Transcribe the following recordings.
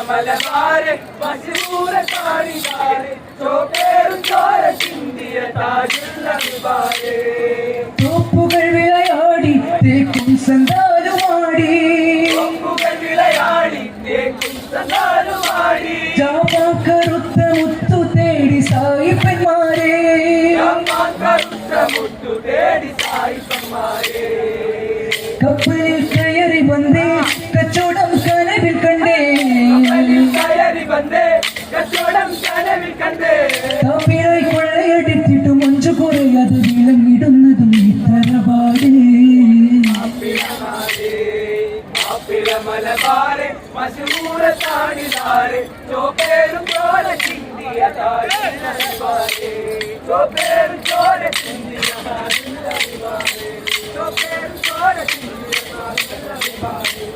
മലബാറ് മശഹൂർ താടിദാറ് ചോപ്പേറും ചോര ചിന്തിയ താജുൽ അഖ്ബാറ് തോപ്പുകൾ വിളയാടി തേക്കും സന്താലുമാടി തോപ്പുകൾ വിളയാടി തേക്കും സന്താലുമാടി ജാമാക്കറുത്ത മുത്തു തേടി സായിപ്പന്മാരെ ജാമാക്കറുത്ത മുത്തു തേടി സായിപ്പന്മാരെ കപ്പലിൽ കയറി വന്നേ കച്ചവടം കനവിൽ കണ്ടേ കയറി വന്നേ കച്ചവടം കനവിൽ കണ്ടേ കാപ്പിയായി കൊള്ളയടിച്ചിട്ട് മൊഞ്ചു കുറയാതെ വിളങ്ങിടുന്നതും ഇത്തരപാടേ മലബാറ് മശഹൂർ താടിദാറ് ചോപ്പേറും ചോര ചിന്തിയ താജുൽ അഖ്ബാറ് ചോപ്പേറും ചോര ചിന്തിയ താജുൽ അഖ്ബാറ് ചോപ്പേറും ചോര ചിന്തിയ താജുൽ അഖ്ബാറ്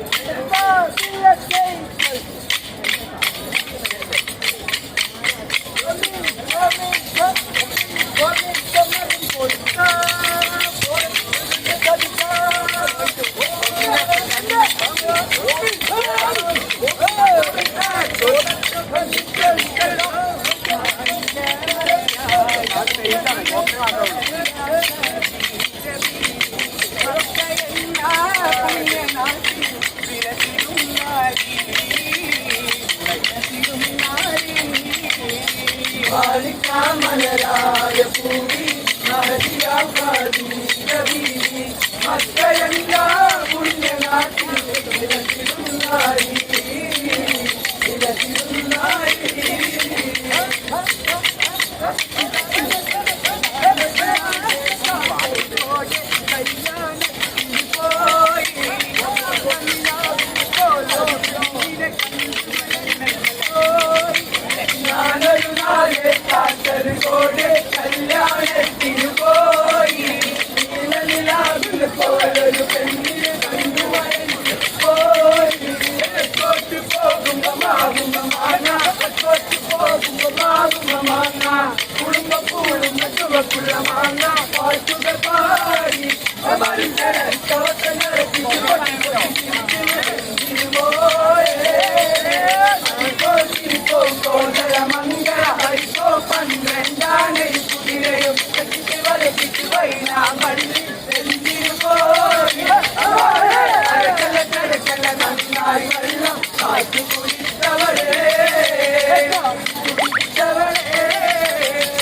മലരായ പൂവി മഹതിയാകാതി കബീരി മക്കയല്ലാ പുണ്യനാട്ടി ഇലത്തിരുന്നായി കാസർഗോഡ് കല്യാണത്തിനു പോയി